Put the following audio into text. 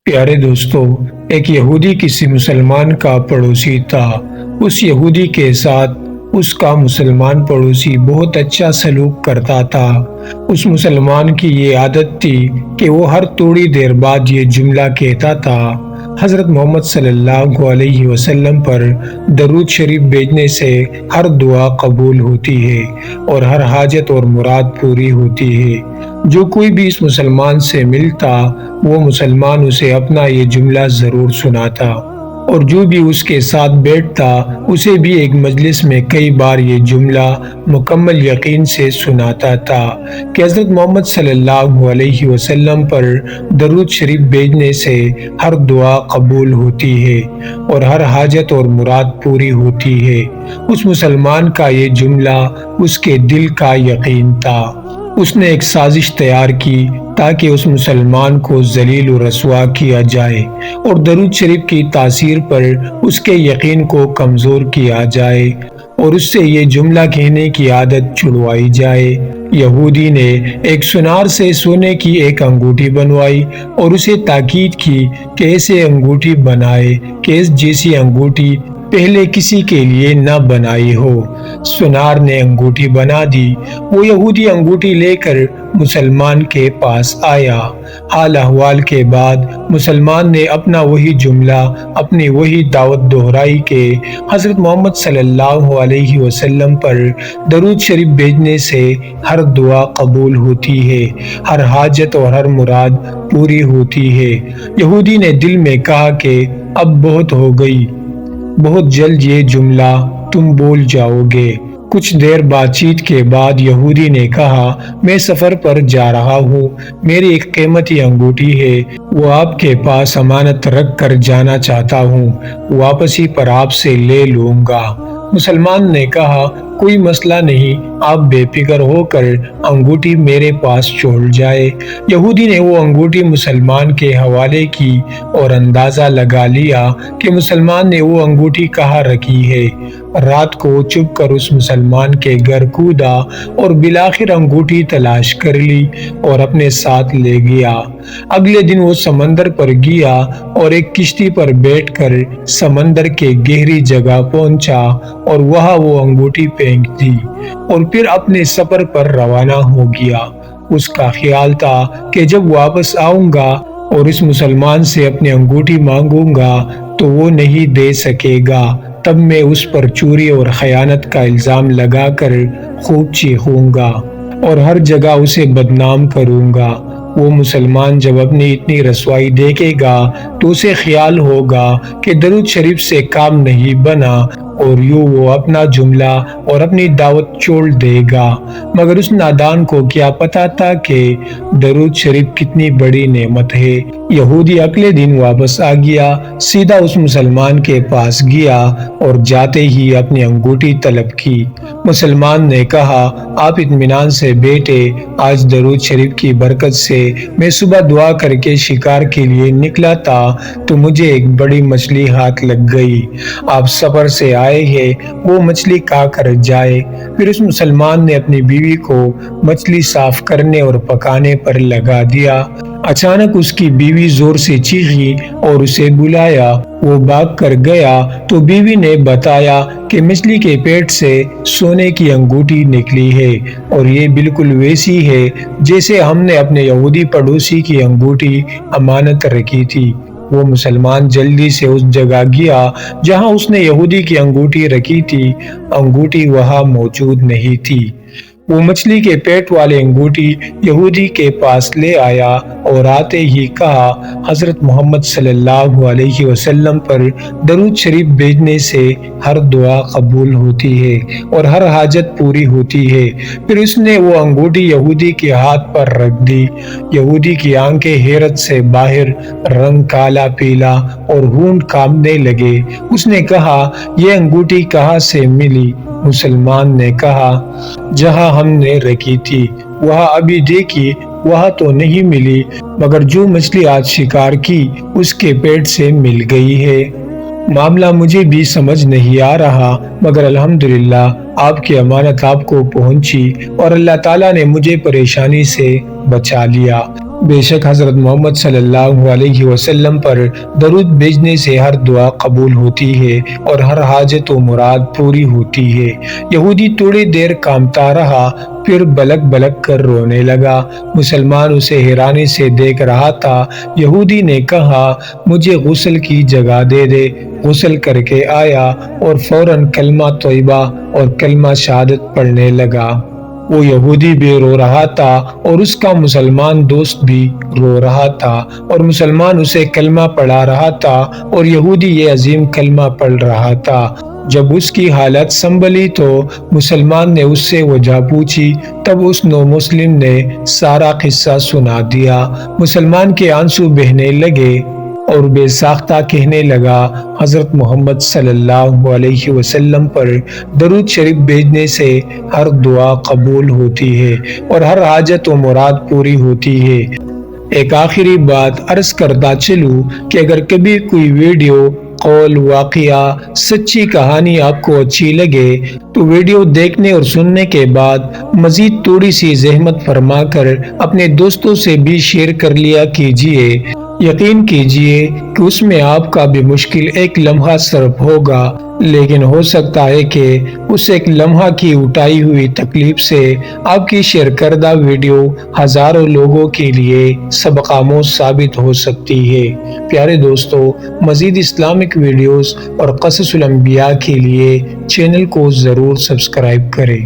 پیارے دوستو، ایک یہودی کسی مسلمان کا پڑوسی تھا۔ اس یہودی کے ساتھ اس کا مسلمان پڑوسی بہت اچھا سلوک کرتا تھا۔ اس مسلمان کی یہ عادت تھی کہ وہ ہر تھوڑی دیر بعد یہ جملہ کہتا تھا: حضرت محمد صلی اللہ علیہ وسلم پر درود شریف بھیجنے سے ہر دعا قبول ہوتی ہے اور ہر حاجت اور مراد پوری ہوتی ہے۔ جو کوئی بھی اس مسلمان سے ملتا، وہ مسلمان اسے اپنا یہ جملہ ضرور سناتا، اور جو بھی اس کے ساتھ بیٹھتا اسے بھی ایک مجلس میں کئی بار یہ جملہ مکمل یقین سے سناتا تھا کہ حضرت محمد صلی اللہ علیہ وسلم پر درود شریف بھیجنے سے ہر دعا قبول ہوتی ہے اور ہر حاجت اور مراد پوری ہوتی ہے۔ اس مسلمان کا یہ جملہ اس کے دل کا یقین تھا۔ اس نے ایک سازش تیار کی تاکہ اس مسلمان کو ذلیل و رسوا کیا جائے اور درود شریف کی تاثیر پر اس کے یقین کو کمزور کیا جائے اور اس سے یہ جملہ کہنے کی عادت چھڑوائی جائے۔ یہودی نے ایک سنار سے سونے کی ایک انگوٹھی بنوائی اور اسے تاکید کی کہ ایسے انگوٹھی بنائے کہ اس جیسی انگوٹھی پہلے کسی کے لیے نہ بنائی ہو۔ سنار نے انگوٹھی بنا دی۔ وہ یہودی انگوٹھی لے کر مسلمان کے پاس آیا۔ حال احوال کے بعد مسلمان نے اپنا وہی جملہ، اپنی وہی دعوت دہرائی کہ حضرت محمد صلی اللہ علیہ وسلم پر درود شریف بھیجنے سے ہر دعا قبول ہوتی ہے، ہر حاجت اور ہر مراد پوری ہوتی ہے۔ یہودی نے دل میں کہا کہ اب بہت ہو گئی، بہت جلد یہ جملہ تم بول جاؤ گے۔ کچھ دیر بات چیت کے بعد یہودی نے کہا: میں سفر پر جا رہا ہوں، میری ایک قیمتی انگوٹھی ہے، وہ آپ کے پاس امانت رکھ کر جانا چاہتا ہوں، واپسی پر آپ سے لے لوں گا۔ مسلمان نے کہا: کوئی مسئلہ نہیں، آپ بے فکر ہو کر انگوٹھی میرے پاس چھوڑ جائے۔ یہودی نے وہ انگوٹھی مسلمان کے حوالے کی اور اندازہ لگا لیا کہ مسلمان نے وہ انگوٹھی کہاں رکھی ہے۔ رات کو چھپ کر اس مسلمان کے گھر کودا اور بالآخر انگوٹھی تلاش کر لی اور اپنے ساتھ لے گیا۔ اگلے دن وہ سمندر پر گیا اور ایک کشتی پر بیٹھ کر سمندر کے گہری جگہ پہنچا اور وہاں وہ انگوٹھی پھینک دی اور پھر اپنے سفر پر روانہ ہو گیا۔ اس کا خیال تھا کہ جب واپس آؤں گا اور اس مسلمان سے اپنی انگوٹھی مانگوں گا تو وہ نہیں دے سکے گا، تب میں اس پر چوری اور خیانت کا الزام لگا کر خوب چیخوں گا اور ہر جگہ اسے بدنام کروں گا۔ وہ مسلمان جب اپنی اتنی رسوائی دیکھے گا تو اسے خیال ہوگا کہ درود شریف سے کام نہیں بنا اور یوں وہ اپنا جملہ اور اپنی دعوت چھوڑ دے گا۔ مگر اس نادان کو کیا پتا تھا کہ درود شریف کتنی بڑی نعمت ہے۔ یہودی اگلے دن واپس آ گیا، سیدھا اس مسلمان کے پاس گیا اور جاتے ہی اپنی انگوٹھی طلب کی۔ مسلمان نے کہا: آپ اطمینان سے بیٹھے، آج درود شریف کی برکت سے میں صبح دعا کر کے شکار کے لیے نکلا تھا تو مجھے ایک بڑی مچھلی ہاتھ لگ گئی۔ آپ سفر سے آئے ہیں، وہ مچھلی کھا کر جائے۔ پھر اس مسلمان نے اپنی بیوی کو مچھلی صاف کرنے اور پکانے پر لگا دیا۔ اچانک اس کی بیوی زور سے چیخی اور اسے بلایا۔ وہ بھاگ کر گیا تو بیوی نے بتایا کہ مچھلی کے پیٹ سے سونے کی انگوٹھی نکلی ہے اور یہ بالکل ویسی ہے جیسے ہم نے اپنے یہودی پڑوسی کی انگوٹھی امانت رکھی تھی۔ وہ مسلمان جلدی سے اس جگہ گیا جہاں اس نے یہودی کی انگوٹھی رکھی تھی۔ انگوٹھی وہاں موجود نہیں تھی۔ وہ مچھلی کے پیٹ والی انگوٹھی یہودی کے پاس لے آیا اور آتے ہی کہا: حضرت محمد صلی اللہ علیہ وسلم پر درود شریف بھیجنے سے ہر دعا قبول ہوتی ہے اور ہر حاجت پوری ہوتی ہے۔ پھر اس نے وہ انگوٹھی یہودی کے ہاتھ پر رکھ دی۔ یہودی کی آنکھیں حیرت سے باہر، رنگ کالا پیلا اور ہونٹ کانپنے لگے۔ اس نے کہا: یہ انگوٹھی کہاں سے ملی؟ مسلمان نے کہا: جہاں ہم نے رکھی تھی وہاں ابھی دیکھی، وہاں تو نہیں ملی، مگر جو مچھلی آج شکار کی اس کے پیٹ سے مل گئی ہے۔ معاملہ مجھے بھی سمجھ نہیں آ رہا، مگر الحمدللہ آپ کی امانت آپ کو پہنچی اور اللہ تعالیٰ نے مجھے پریشانی سے بچا لیا۔ بے شک حضرت محمد صلی اللہ علیہ وسلم پر درود بھیجنے سے ہر دعا قبول ہوتی ہے اور ہر حاجت و مراد پوری ہوتی ہے۔ یہودی تھوڑی دیر کانپتا رہا، پھر بلک بلک کر رونے لگا۔ مسلمان اسے حیرانی سے دیکھ رہا تھا۔ یہودی نے کہا، مجھے غسل کی جگہ دے دے۔ غسل کر کے آیا اور فوراً کلمہ طیبہ اور کلمہ شہادت پڑھنے لگا۔ وہ یہودی بھی رو رہا تھا اور اس کا مسلمان دوست بھی رو رہا تھا، اور مسلمان اسے کلمہ پڑھا رہا تھا اور یہودی یہ عظیم کلمہ پڑھ رہا تھا۔ جب اس کی حالت سنبھلی تو مسلمان نے اس سے وجہ پوچھی، تب اس نو مسلم نے سارا قصہ سنا دیا۔ مسلمان کے آنسو بہنے لگے اور بے ساختہ کہنے لگا، حضرت محمد صلی اللہ علیہ وسلم پر درود شریف بھیجنے سے ہر دعا قبول ہوتی ہے اور ہر حاجت و مراد پوری ہوتی ہے۔ ایک آخری بات عرض کرتا چلوں کہ اگر کبھی کوئی ویڈیو، قول، واقعہ، سچی کہانی آپ کو اچھی لگے تو ویڈیو دیکھنے اور سننے کے بعد مزید تھوڑی سی زحمت فرما کر اپنے دوستوں سے بھی شیئر کر لیا کیجیے۔ یقین کیجیے کہ اس میں آپ کا بھی مشکل ایک لمحہ صرف ہوگا، لیکن ہو سکتا ہے کہ اس ایک لمحہ کی اٹھائی ہوئی تکلیف سے آپ کی شیئر کردہ ویڈیو ہزاروں لوگوں کے لیے سبق آموز ثابت ہو سکتی ہے۔ پیارے دوستو، مزید اسلامک ویڈیوز اور قصص الانبیاء کے لیے چینل کو ضرور سبسکرائب کریں۔